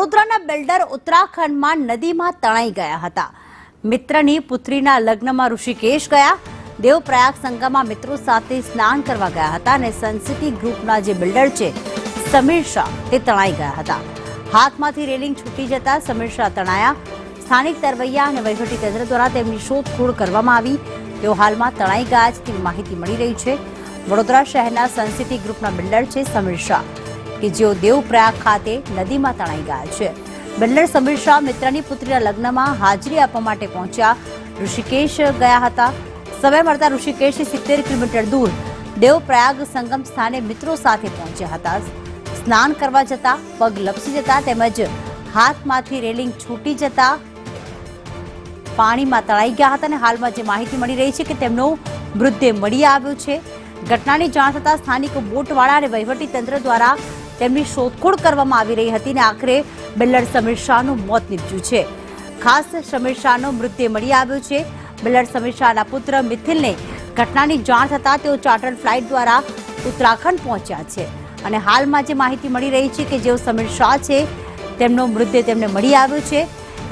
વડોદરાના બિલ્ડર ઉત્તરાખંડમાં નદીમાં તણાઈ ગયા હતા। મિત્રની પુત્રીના લગ્નમાં ઋષિકેશ ગયા। દેવપ્રયાગ સંગમમાં મિત્રો સાથે સ્નાન કરવા ગયા હતા અને સનસિટી ગ્રુપના જે બિલ્ડર છે સમીર શાહ તે તણાઈ ગયા હતા। હાથમાંથી રેલિંગ છૂટી જતા સમીર શાહ તણાયા। સ્થાનિક તરવૈયા અને વહીવટીતંત્ર દ્વારા તેમની શોધખોળ કરવામાં આવી। તેઓ હાલમાં તણાઈ ગયા છે તેવી માહિતી મળી રહી છે। વડોદરા શહેરના સનસિટી ગ્રુપના બિલ્ડર છે સમીર શાહ કે જેઓ દેવપ્રયાગ ખાતે નદીમાં તણાઈ ગયા છે। બિલ્ડર સમીર શાહ મિત્રની પુત્રીના લગ્નમાં હાજરી આપવા માટે પહોંચ્યા। ઋષિકેશ ગયા હતા। સમય મળતા ઋષિકેશથી 70 કિલોમીટર દૂર દેવપ્રયાગ સંગમ સ્થાને મિત્રો સાથે પહોંચ્યા હતા। સ્નાન કરવા જતા પગ લપસી જતા તેમજ હાથમાંથી રેલિંગ છૂટી જતા પાણીમાં તણાઈ ગયા હતા અને હાલમાં જે માહિતી મળી રહી છે કે તેમનો મૃતદેહ મળી આવ્યો છે। ઘટનાની જાણ થતા સ્થાનિક બોટવાળા અને વહીવટીતંત્ર દ્વારા તેમની શોધખોળ કરવામાં આવી રહી હતી અને આખરે બિલ્ડર સમીર શાહનું મોત નીપજ્યું છે। ખાસ સમીર શાહનો મૃતદેહ મળી આવ્યો છે। બિલ્ડર સમીર શાહના પુત્ર મિથિલને ઘટનાની જાણ થતા તેઓ ચાર્ટર્ડ ફ્લાઇટ દ્વારા ઉત્તરાખંડ પહોંચ્યા છે અને હાલમાં જે માહિતી મળી રહી છે કે જેઓ સમીર શાહ છે તેમનો મૃતદેહ તેમને મળી આવ્યો છે।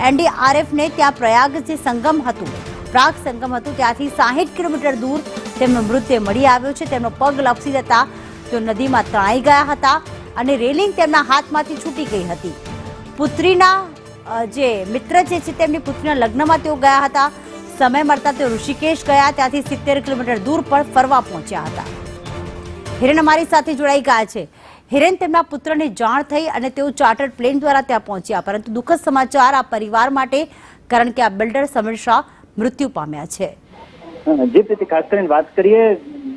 એનડીઆરએફને ત્યાં પ્રયાગ જે સંગમ હતું ત્યાંથી 60 કિલોમીટર દૂર તેમનો મૃતદેહ મળી આવ્યો છે। તેમનો પગ લપસી જતા તેઓ નદીમાં તણાઈ ગયા હતા અને રેલિંગ તેમના હાથમાંથી છૂટી ગઈ હતી। પુત્રીના જે મિત્ર છે તેમની પુત્રીના લગ્નમાં તેઓ ગયા હતા। સમય મળતા તેઓ ઋષિકેશ ગયા, ત્યાંથી 70 કિલોમીટર દૂર પર ફરવા પહોંચ્યા હતા। હિરેન અમારી સાથે જોડાઈ ગયા છે। હિરેન, તેમના પુત્રને જાણ થઈ અને તેઓ ચાર્ટર્ડ પ્લેન દ્વારા ત્યાં પહોંચ્યા, પરંતુ દુઃખદ સમાચાર આ પરિવાર માટે, કારણ કે આ બિલ્ડર સમીર શાહ મૃત્યુ પામ્યા છે। જી પ્રીતિ, ખાસ કરીને વાત કરીએ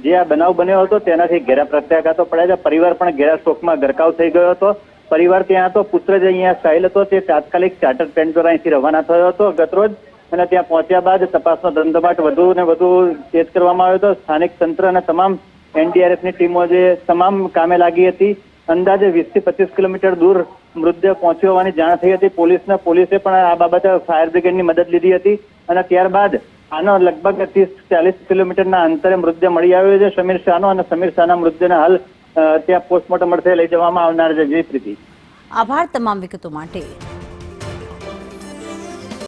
જે આ બનાવ બન્યો હતો તેનાથી ઘેરા પ્રત્યાઘાતો પડ્યા છે। પરિવાર પણ ઘેરા શોકમાં ગરકાવ થઈ ગયો હતો। પરિવાર ત્યાં હતો, પુત્ર જે અહીંયા સાહિલ હતો તે તાત્કાલિક ચાર્ટર પ્લેન દ્વારા અહીંથી રવાના થયો હતો ગતરોજ, અને ત્યાં પહોંચ્યા બાદ તપાસનો ધમધમાટ વધુ ને વધુ તેજ કરવામાં આવ્યો હતો। સ્થાનિક તંત્ર અને તમામ એનડીઆરએફની ટીમો જે તમામ કામે લાગી હતી। અંદાજે 20 થી 25 કિલોમીટર દૂર મૃતદેહ પહોંચ્યો હોવાની જાણ થઈ હતી। પોલીસે પણ આ બાબતે ફાયર બ્રિગેડની મદદ લીધી હતી અને ત્યારબાદ આનો લગભગ 30-40 કિલોમીટરના અંતરે મૃતદેહ મળી આવ્યો છે સમીર શાહનો, અને સમીર શાહના મૃતદેહને હાલ ત્યાં પોસ્ટમોર્ટમ અર્થે લઈ જવામાં આવનાર છે। જય પ્રીતિ, આભાર તમામ વિગતો માટે।